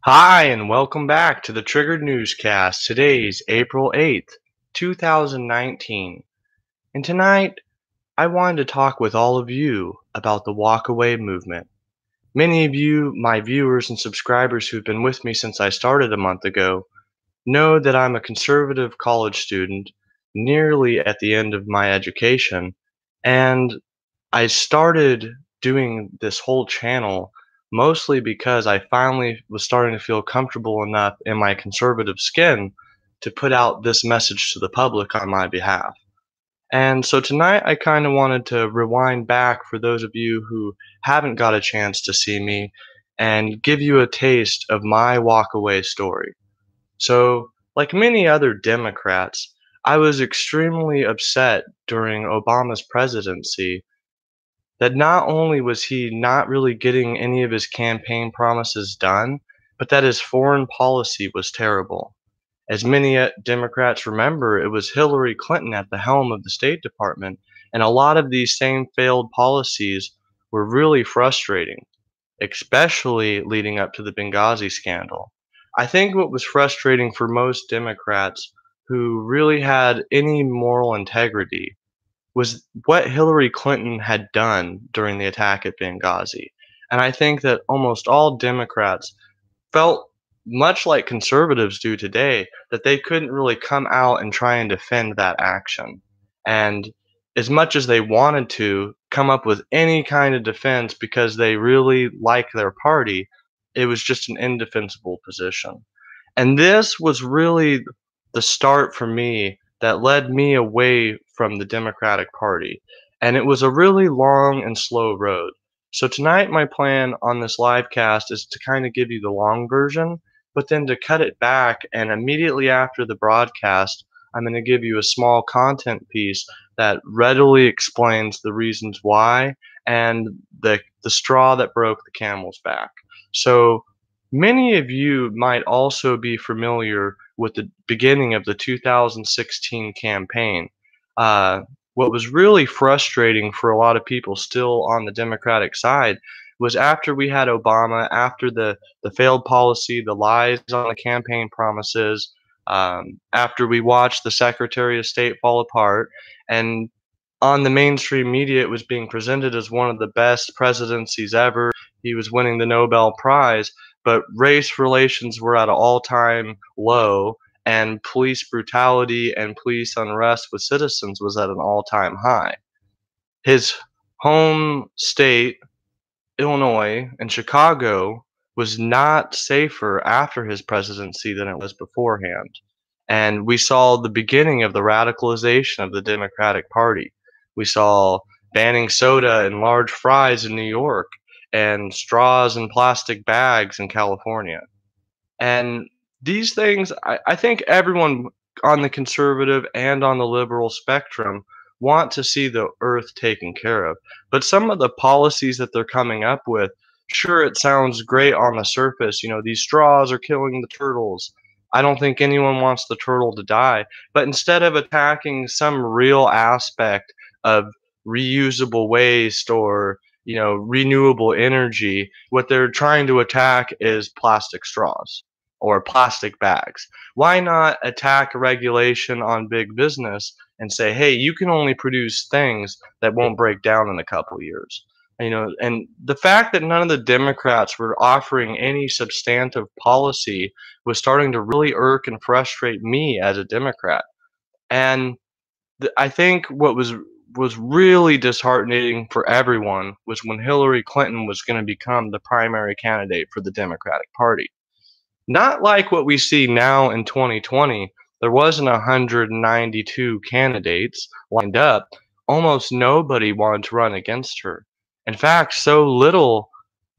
Hi, and welcome back to the Triggered Newscast. Today's April 8th, 2019. And tonight, I wanted to talk with all of you about the Walkaway movement. Many of you, my viewers and subscribers who've been with me since I started a month ago, know that I'm a conservative college student, nearly at the end of my education, and I started doing this whole channel mostly because I finally was starting to feel comfortable enough in my conservative skin to put out this message to the public on my behalf. And so tonight I kind of wanted to rewind back for those of you who haven't got a chance to see me and give you a taste of my walkaway story. So, like many other Democrats, I was extremely upset during Obama's presidency that not only was he not really getting any of his campaign promises done, but that his foreign policy was terrible. As many Democrats remember, it was Hillary Clinton at the helm of the State Department, and a lot of these same failed policies were really frustrating, especially leading up to the Benghazi scandal. I think what was frustrating for most Democrats who really had any moral integrity was what Hillary Clinton had done during the attack at Benghazi. And I think that almost all Democrats felt much like conservatives do today that they couldn't really come out and try and defend that action. And as much as they wanted to come up with any kind of defense because they really like their party, it was just an indefensible position. And this was really the start for me that led me away from the Democratic Party. And it was a really long and slow road. So tonight my plan on this live cast is to kind of give you the long version, but then to cut it back and immediately after the broadcast, I'm going to give you a small content piece that readily explains the reasons why and the straw that broke the camel's back. So many of you might also be familiar with the beginning of the 2016 campaign. Uh, what was really frustrating for a lot of people still on the Democratic side was after we had Obama, after the failed policy, the lies on the campaign promises, after we watched the Secretary of State fall apart, and on the mainstream media, it was being presented as one of the best presidencies ever. He was winning the Nobel Prize, but race relations were at an all-time low, and police brutality and police unrest with citizens was at an all-time high. His home state, Illinois, and Chicago was not safer after his presidency than it was beforehand. And we saw the beginning of the radicalization of the Democratic Party. We saw banning soda and large fries in New York and straws and plastic bags in California. And these things, I think everyone on the conservative and on the liberal spectrum want to see the earth taken care of. But some of the policies that they're coming up with, sure, it sounds great on the surface. You know, these straws are killing the turtles. I don't think anyone wants the turtle to die. But instead of attacking some real aspect of reusable waste or renewable energy, what they're trying to attack is plastic straws or plastic bags. Why not attack regulation on big business and say, hey, you can only produce things that won't break down in a couple of years? And the fact that none of the Democrats were offering any substantive policy was starting to really irk and frustrate me as a Democrat. And I think what was really disheartening for everyone was when Hillary Clinton was going to become the primary candidate for the Democratic Party. Not like what we see now in 2020. There wasn't 192 candidates lined up. Almost nobody wanted to run against her. In fact, so little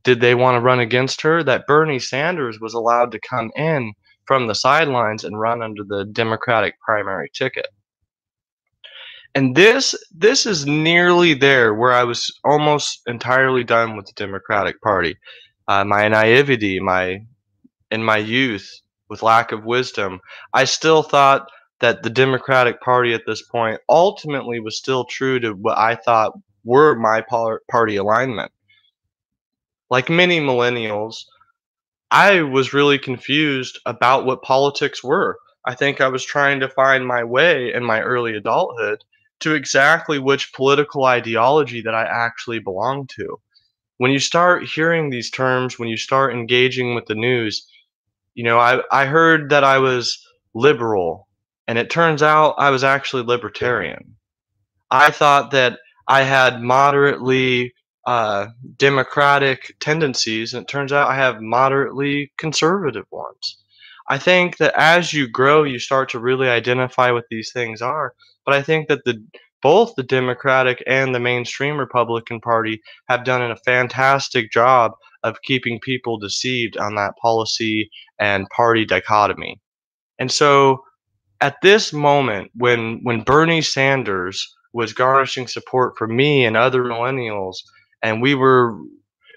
did they want to run against her that Bernie Sanders was allowed to come in from the sidelines and run under the Democratic primary ticket. And this is nearly there where I was almost entirely done with the Democratic Party. My naivety, in my youth, with lack of wisdom, I still thought that the Democratic Party at this point ultimately was still true to what I thought were my party alignment. Like many millennials, I was really confused about what politics were. I think I was trying to find my way in my early adulthood to exactly which political ideology that I actually belonged to. When you start hearing these terms, when you start engaging with the news, I heard that I was liberal, and it turns out I was actually libertarian. I thought that I had moderately uh, democratic tendencies, and it turns out I have moderately conservative ones. I think that as you grow, you start to really identify what these things are. But I think that both the Democratic and the mainstream Republican Party have done a fantastic job of keeping people deceived on that policy and party dichotomy. And so at this moment when Bernie Sanders was garnishing support from me and other millennials, and we were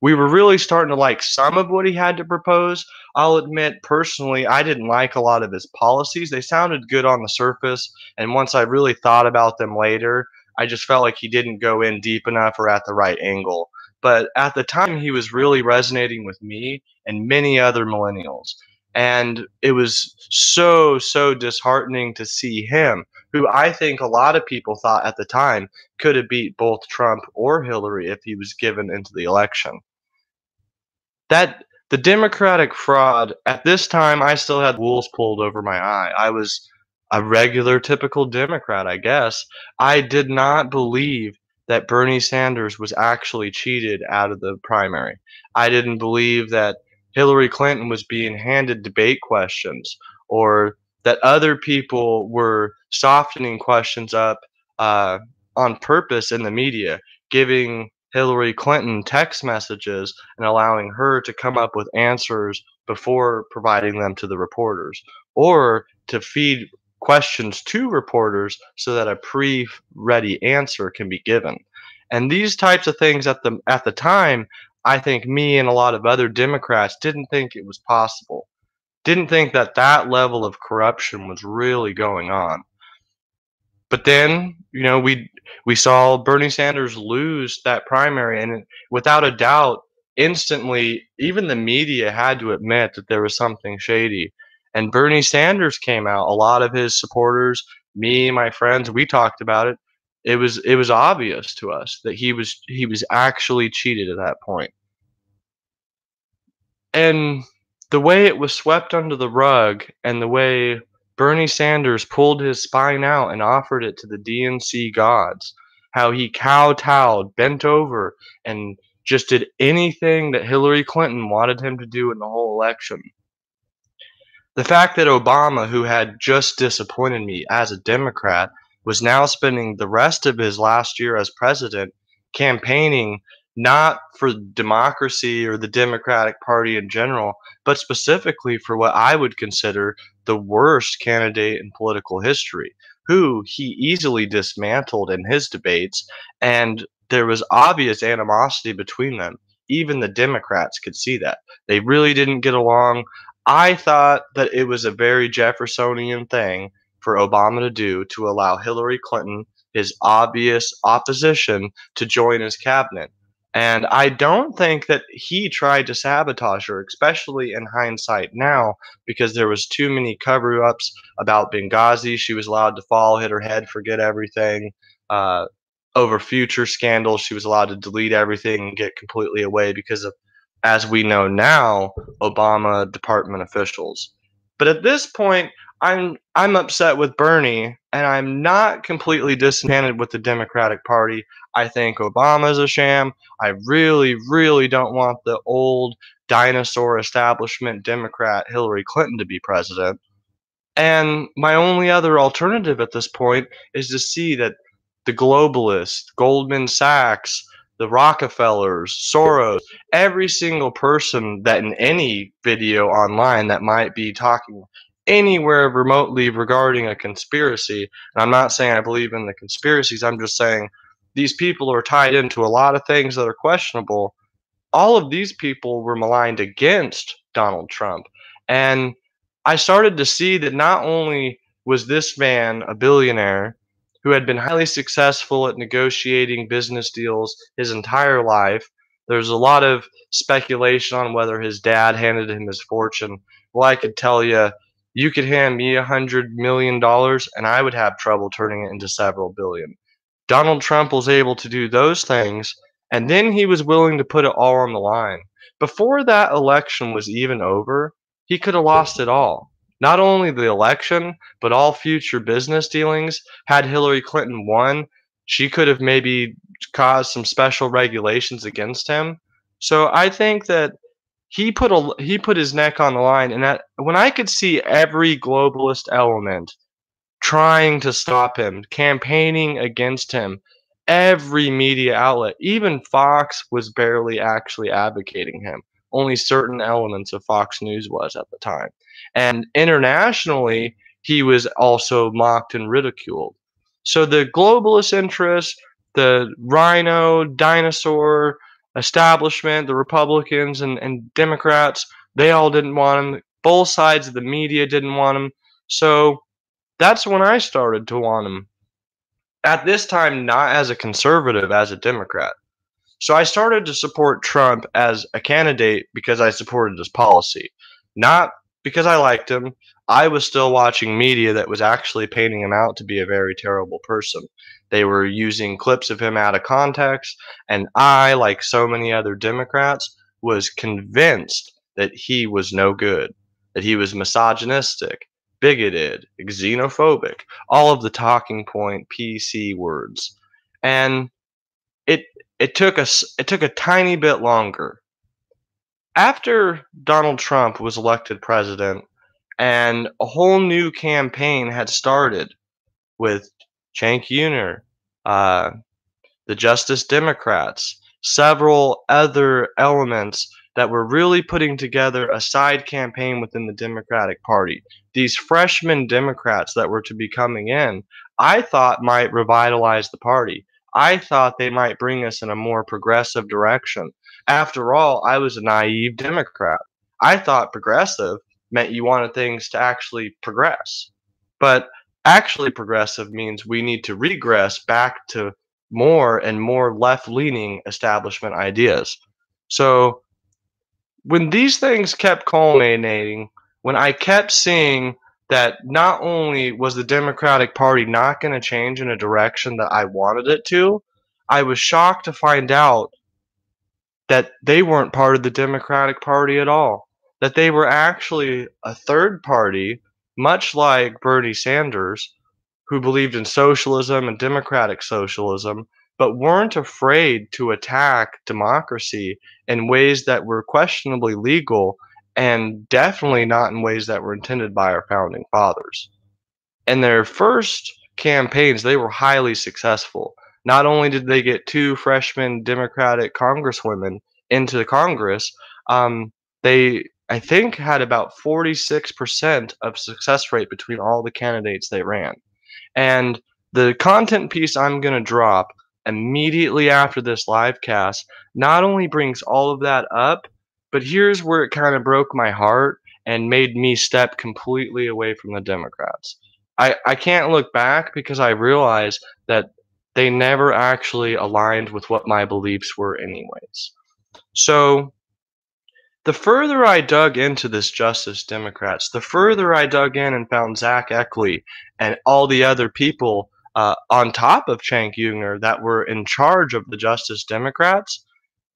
really starting to like some of what he had to propose. I'll admit personally I didn't like a lot of his policies. They sounded good on the surface, and once I really thought about them later, I just felt like he didn't go in deep enough or at the right angle. But at the time he was really resonating with me and many other millennials. And it was so disheartening to see him, who I think a lot of people thought at the time could have beat both Trump or Hillary if he was given into the election. That the Democratic fraud at this time, I still had wools pulled over my eye. I was a regular, typical Democrat, I guess. I did not believe that Bernie Sanders was actually cheated out of the primary. I didn't believe that Hillary Clinton was being handed debate questions, or that other people were softening questions up uh, on purpose in the media, giving Hillary Clinton text messages and allowing her to come up with answers before providing them to the reporters, or to feed questions to reporters so that a pre-ready answer can be given. And these types of things at the time, I think me and a lot of other Democrats didn't think it was possible. Didn't think that that level of corruption was really going on. But then, we saw Bernie Sanders lose that primary, and without a doubt, instantly, even the media had to admit that there was something shady. And Bernie Sanders came out. A lot of his supporters, me, my friends, we talked about it. It was obvious to us that he was actually cheated at that point. And the way it was swept under the rug, and the way Bernie Sanders pulled his spine out and offered it to the DNC gods, how he kowtowed, bent over, and just did anything that Hillary Clinton wanted him to do in the whole election. The fact that Obama, who had just disappointed me as a Democrat, was now spending the rest of his last year as president campaigning not for democracy or the Democratic Party in general, but specifically for what I would consider the worst candidate in political history, who he easily dismantled in his debates, and there was obvious animosity between them. Even the Democrats could see that. They really didn't get along. I thought that it was a very Jeffersonian thing for Obama to do to allow Hillary Clinton, his obvious opposition, to join his cabinet. And I don't think that he tried to sabotage her, especially in hindsight now, because there was too many cover-ups about Benghazi. She was allowed to fall, hit her head, forget everything. Uh, Over future scandals, she was allowed to delete everything and get completely away because of, as we know now, Obama department officials. But at this point, I'm upset with Bernie, and I'm not completely disenchanted with the Democratic Party. I think Obama's a sham. I really don't want the old dinosaur establishment Democrat Hillary Clinton to be president. And my only other alternative at this point is to see that the globalists, Goldman Sachs, the Rockefellers, Soros, every single person that in any video online that might be talking anywhere remotely regarding a conspiracy, and I'm not saying I believe in the conspiracies, I'm just saying these people are tied into a lot of things that are questionable. All of these people were maligned against Donald Trump. And I started to see that not only was this man a billionaire who had been highly successful at negotiating business deals his entire life, There's a lot of speculation on whether his dad handed him his fortune. Well, I could tell you could hand me $100 million and I would have trouble turning it into several billion. Donald Trump was able to do those things, and then he was willing to put it all on the line. Before that election was even over, he could have lost it all. Not only the election, but all future business dealings. Had Hillary Clinton won, she could have maybe caused some special regulations against him. So I think that he put his neck on the line, and that when I could see every globalist element trying to stop him, campaigning against him. Every media outlet, even Fox, was barely actually advocating him. Only certain elements of Fox News was at the time. And internationally, he was also mocked and ridiculed. So the globalist interests, the rhino, dinosaur establishment, the Republicans and Democrats, they all didn't want him. Both sides of the media didn't want him. So that's when I started to want him. At this time, not as a conservative, as a Democrat. So I started to support Trump as a candidate because I supported his policy, not because I liked him. I was still watching media that was actually painting him out to be a very terrible person. They were using clips of him out of context, and I, like so many other Democrats, was convinced that he was no good, that he was misogynistic, bigoted, xenophobic, all of the talking point PC words. And it it took a tiny bit longer. After Donald Trump was elected president and a whole new campaign had started with Cenk Uygur, uh, the Justice Democrats, several other elements that were really putting together a side campaign within the Democratic Party. These freshman Democrats that were to be coming in, I thought might revitalize the party. I thought they might bring us in a more progressive direction. After all, I was a naive Democrat. I thought progressive meant you wanted things to actually progress. But actually progressive means we need to regress back to more and more left-leaning establishment ideas. So when these things kept culminating, when I kept seeing that not only was the Democratic Party not going to change in a direction that I wanted it to, I was shocked to find out that they weren't part of the Democratic Party at all. That they were actually a third party, much like Bernie Sanders, who believed in socialism and democratic socialism, but weren't afraid to attack democracy in ways that were questionably legal and definitely not in ways that were intended by our founding fathers. In their first campaigns, they were highly successful. Not only did they get two freshman Democratic congresswomen into the Congress, they, I think, had about 46% of success rate between all the candidates they ran. And the content piece I'm going to drop immediately after this live cast not only brings all of that up, but here's where it kind of broke my heart and made me step completely away from the Democrats. I can't look back because I realize that they never actually aligned with what my beliefs were, anyways. So the further I dug into this Justice Democrats, the further I dug in and found Zach Eckley and all the other people on top of Cenk Uygur that were in charge of the Justice Democrats,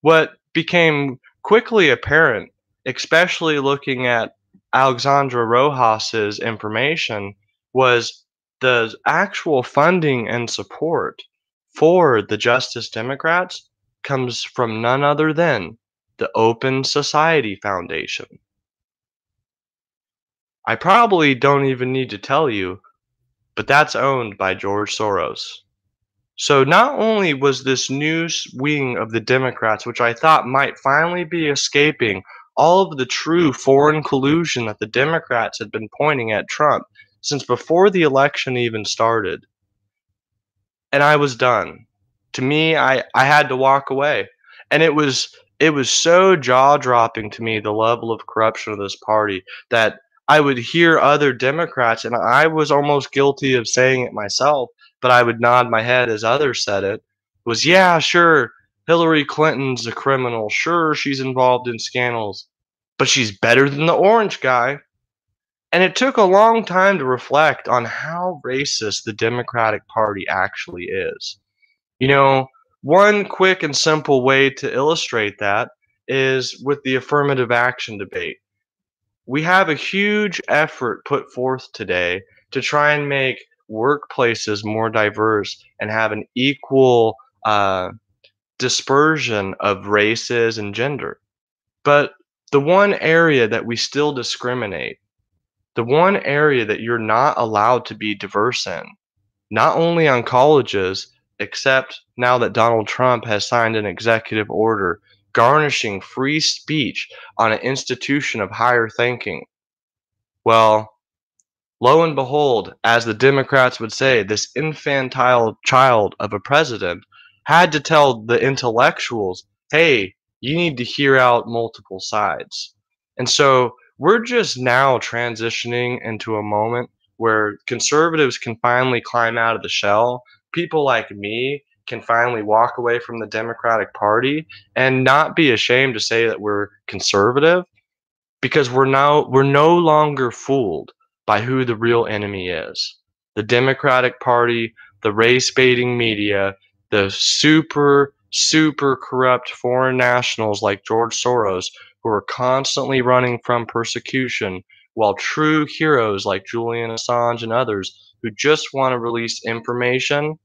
what became quickly apparent, especially looking at Alexandra Rojas's information, was the actual funding and support for the Justice Democrats comes from none other than the Open Society Foundation. I probably don't even need to tell you, but that's owned by George Soros. So not only was this new wing of the Democrats, which I thought might finally be escaping all of the true foreign collusion that the Democrats had been pointing at Trump since before the election even started, and I was done. To me, I had to walk away. And it was so jaw-dropping to me, the level of corruption of this party, that I would hear other Democrats, and I was almost guilty of saying it myself, but I would nod my head as others said it, was, yeah, sure, Hillary Clinton's a criminal. Sure, she's involved in scandals, but she's better than the orange guy. And it took a long time to reflect on how racist the Democratic Party actually is. You know, one quick and simple way to illustrate that is with the affirmative action debate. We have a huge effort put forth today to try and make workplaces more diverse and have an equal dispersion of races and gender. But the one area that we still discriminate, the one area that you're not allowed to be diverse in, not only on colleges, except now that Donald Trump has signed an executive order garnishing free speech on an institution of higher thinking. Well, lo and behold, as the Democrats would say, this infantile child of a president had to tell the intellectuals, hey, you need to hear out multiple sides. And so we're just now transitioning into a moment where conservatives can finally climb out of the shell. People like me can finally walk away from the Democratic Party and not be ashamed to say that we're conservative because we're no longer fooled by who the real enemy is. The Democratic Party, the race baiting media, the super corrupt foreign nationals like George Soros who are constantly running from persecution, while true heroes like Julian Assange and others who just want to release information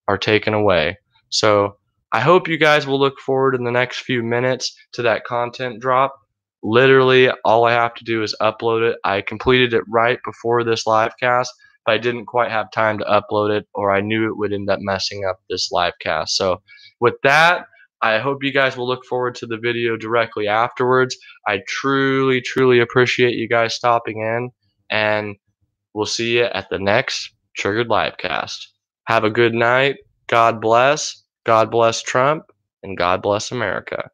are taken away. So I hope you guys will look forward in the next few minutes to that content drop. Literally, all I have to do is upload it. I completed it right before this live cast, but I didn't quite have time to upload it, or I knew it would end up messing up this live cast. So with that, I hope you guys will look forward to the video directly afterwards. I truly appreciate you guys stopping in, and we'll see you at the next Triggered Livecast. Have a good night. God bless. God bless Trump, and God bless America.